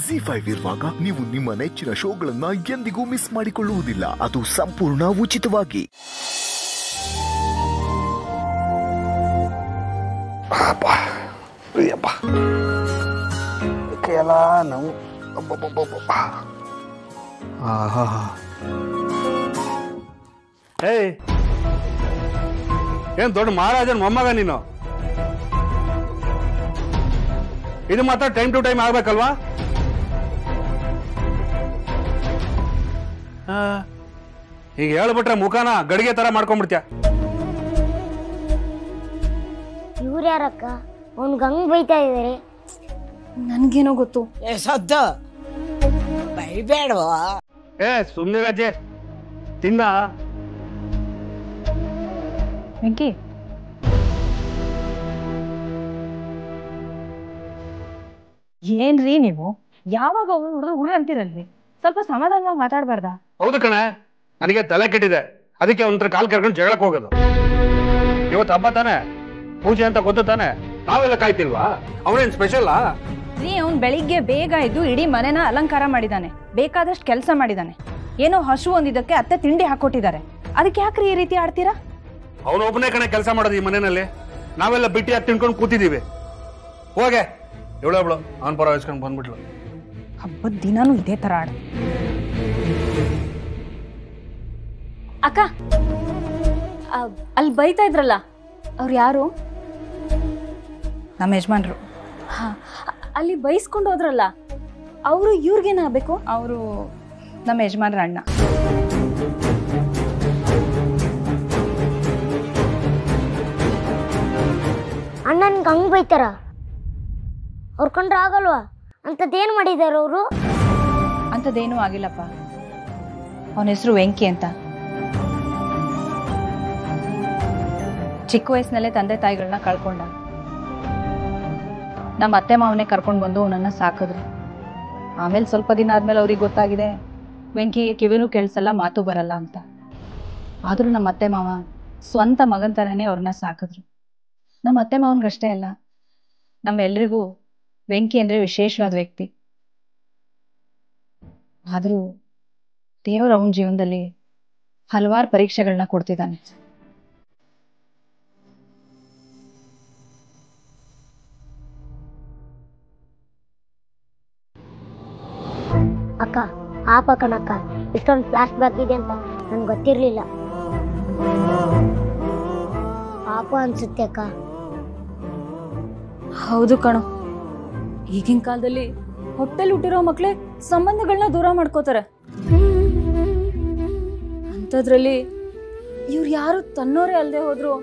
ಜಿ5 ಇರುವಾಗ ನೀವು ನಿಮ್ಮ ನೆಚ್ಚಿನ ಶೋಗಳನ್ನ ಎಂದಿಗೂ ಮಿಸ್ ಮಾಡಿಕೊಳ್ಳುವುದಿಲ್ಲ. ಅದು ಸಂಪೂರ್ಣ ಉಚಿತವಾಗಿ. ಏನ್ ದೊಡ್ಡ ಮಹಾರಾಜನ್ ಮೊಮ್ಮಗ ನೀನು. ಇದು ಮಾತ್ರ ಟೈಮ್ ಟು ಟೈಮ್ ಆಗ್ಬೇಕಲ್ವಾ? ಈಗ ಹೇಳ್ಬಿಟ್ರೆ ಮುಖಾನ ಗಡಿಗೆ ತರ ಮಾಡ್ಕೊಂಡ್ಬಿಡ್ತೀಯ. ಇವ್ರು ಯಾರಕ್ಕ? ಅವ್ನ್ ಗಂಗ್ ಬೈತಾ ಇದಾರೆ. ನನ್ಗೇನೋ ಗೊತ್ತು. ಸದ್ದ ಬೈಬೇಡವಾ? ಸುಮ್ನೆ ಅಜ್ಜೆ ತಿನ್ನ. ವೆಂಕಿ, ಏನ್ರಿ ನೀವು ಯಾವಾಗ ಹುಡುಗ ಅಂತೀರಲ್ರಿ, ಸ್ವಲ್ಪ ಸಮಾಧಾನವಾಗಿ ಮಾತಾಡ್ಬಾರ್ದ? ಹೌದು ಕಣೆ, ನನಗೆ ತಲೆ ಕೆಟ್ಟಿದೆ, ಅದಕ್ಕೆ ಅವನ ಕಾಲ್ ಕರ್ಕೊಂಡು ಜಗಳಕ್ಕೆ ಹೋಗೋದು. ಇವತ್ತು ಹಬ್ಬ ತಾನೆ, ಪೂಜೆ ಅಂತ ಗೊತ್ತು ತಾನೆ, ನಾವೆಲ್ಲ ಕಾಯ್ತಿಲ್ವಾ? ಅವನೇನ್ ಸ್ಪೆಷಲ್? ರೀ, ಅವ್ನ್ ಬೆಳಿಗ್ಗೆ ಬೇಗ ಇದ್ದು ಇಡೀ ಮನೆನ ಅಲಂಕಾರ ಮಾಡಿದಾನೆ, ಬೇಕಾದಷ್ಟು ಕೆಲಸ ಮಾಡಿದಾನೆ. ಏನೋ ಹಸು ಒಂದಿದ್ದಕ್ಕೆ ಅತ್ತೆ ತಿಂಡಿ ಹಾಕೊಟ್ಟಿದ್ದಾರೆ, ಅದಕ್ಕೆ ಯಾಕ್ರಿ ಈ ರೀತಿ ಆಡ್ತೀರಾ? ಅವನೊಬ್ಬನೇ ಕಣೆ ಕೆಲಸ ಮಾಡೋದು ಈ ಮನೆಯಲ್ಲಿ, ನಾವೆಲ್ಲ ಬಿಟ್ಟಿಯಾಗಿ ತಿನ್ಕೊಂಡು ಕೂತಿದೀವಿ. ಹೋಗೆ ಇವಳು ಅವನ್ ಪರ ವಹಿಸ್ಕೊಂಡು ಬಂದ್ಬಿಟ್ಲು. ಹಬ್ಬದ ದಿನಾನು ಇದೇ ತರ ಆಡ. ಅಕ್ಕ, ಅಲ್ಲಿ ಬೈತಾ ಇದ್ರಲ್ಲ, ಅವ್ರು ಯಾರು? ನಮ್ಮ ಯಜಮಾನ್ರು. ಅಲ್ಲಿ ಬೈಸ್ಕೊಂಡು ಹೋದ್ರಲ್ಲ, ಅವರು ಇವ್ರಿಗೇನಾಗಬೇಕು? ಅವರು ನಮ್ಮ ಯಜಮಾನ್ರ ಅಣ್ಣ. ಅಣ್ಣನ್ ಗಂಗ್ ಬೈತಾರ? ಅವ್ರ ಕಂಡ್ರೆ ಆಗಲ್ವಾ? ಅಂತದೇನ್ ಮಾಡಿದಾರ ಅವರು? ಅಂಥದ್ದೇನೂ ಆಗಿಲ್ಲಪ್ಪ. ಅವನ ಹೆಸರು ವೆಂಕಿ ಅಂತ. ಚಿಕ್ಕ ವಯಸ್ಸಿನಲ್ಲೇ ತಂದೆ ತಾಯಿಗಳನ್ನ ಕಳ್ಕೊಂಡ. ನಮ್ಮ ಅತ್ತೆ ಮಾವನೇ ಕರ್ಕೊಂಡು ಬಂದು ಅವನನ್ನ ಸಾಕಿದ್ರು. ಆಮೇಲೆ ಸ್ವಲ್ಪ ದಿನ ಆದ್ಮೇಲೆ ಅವ್ರಿಗೆ ಗೊತ್ತಾಗಿದೆ ವೆಂಕಿಗೆ ಕಿವಿನೂ ಕೇಳಿಸಲ್ಲ, ಮಾತು ಬರಲ್ಲ ಅಂತ. ಆದ್ರೂ ನಮ್ಮ ಅತ್ತೆ ಮಾವ ಸ್ವಂತ ಮಗನ ಥರನೇ ಅವ್ರನ್ನ ಸಾಕಿದ್ರು. ನಮ್ಮ ಅತ್ತೆ ಮಾವನ್ಗಷ್ಟೇ ಅಲ್ಲ, ನಮ್ಮೆಲ್ರಿಗೂ ವೆಂಕಿ ಅಂದ್ರೆ ವಿಶೇಷವಾದ ವ್ಯಕ್ತಿ. ಆದ್ರೂ ದೇವರು ಅವನ ಜೀವನದಲ್ಲಿ ಹಲವಾರು ಪರೀಕ್ಷೆಗಳನ್ನ ಕೊಡ್ತಿದ್ದಾನೆ. ಅಕ್ಕ, ಆಪ ಕಣಕ್ಕ, ಇಷ್ಟೊಂದು ಫ್ಲಾಶ್ ಬ್ಯಾಕ್ ಇದೆ ಅಂತ ನನ್ಗೆ ಗೊತ್ತಿರ್ಲಿಲ್ಲ. ಪಾಪ ಅನ್ಸುತ್ತೆ ಅಕ್ಕ. ಹೌದು ಕಣೋ, ಈಗಿನ ಕಾಲದಲ್ಲಿ ಹೊಟ್ಟೆಲ್ ಹುಟ್ಟಿರೋ ಮಕ್ಳೇ ಸಂಬಂಧಗಳನ್ನ ದೂರ ಮಾಡ್ಕೋತಾರೆ. ಅಂಥದ್ರಲ್ಲಿ ಇವ್ರು ಯಾರು ತನ್ನೋರೇ ಅಲ್ಲದೆ ಹೋದ್ರು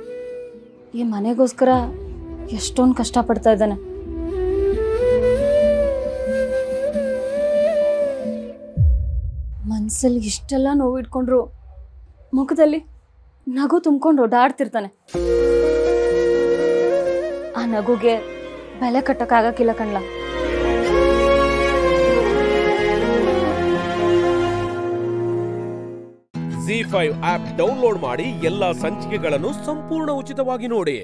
ಈ ಮನೆಗೋಸ್ಕರ ಎಷ್ಟೊಂದು ಕಷ್ಟಪಡ್ತಾ ಇದ್ದಾನೆ. ಮನ್ಸಲ್ಲಿ ಇಷ್ಟೆಲ್ಲ ನೋವು ಇಟ್ಕೊಂಡ್ರು ಮುಖದಲ್ಲಿ ನಗು ತುಂಬ್ಕೊಂಡು ಓಡಾಡ್ತಿರ್ತಾನೆ. ಆ ನಗುಗೆ ಬೆಲೆ ಕಟ್ಟಕ್ಕಾಗಕ್ಕಿಲ್ಲ ಕಣ್ಲ. ಜಿ5 ಆಪ್ ಡೌನ್ಲೋಡ್ ಮಾಡಿ ಎಲ್ಲಾ ಸಂಚಿಕೆಗಳನ್ನು ಸಂಪೂರ್ಣ ಉಚಿತವಾಗಿ ನೋಡಿ.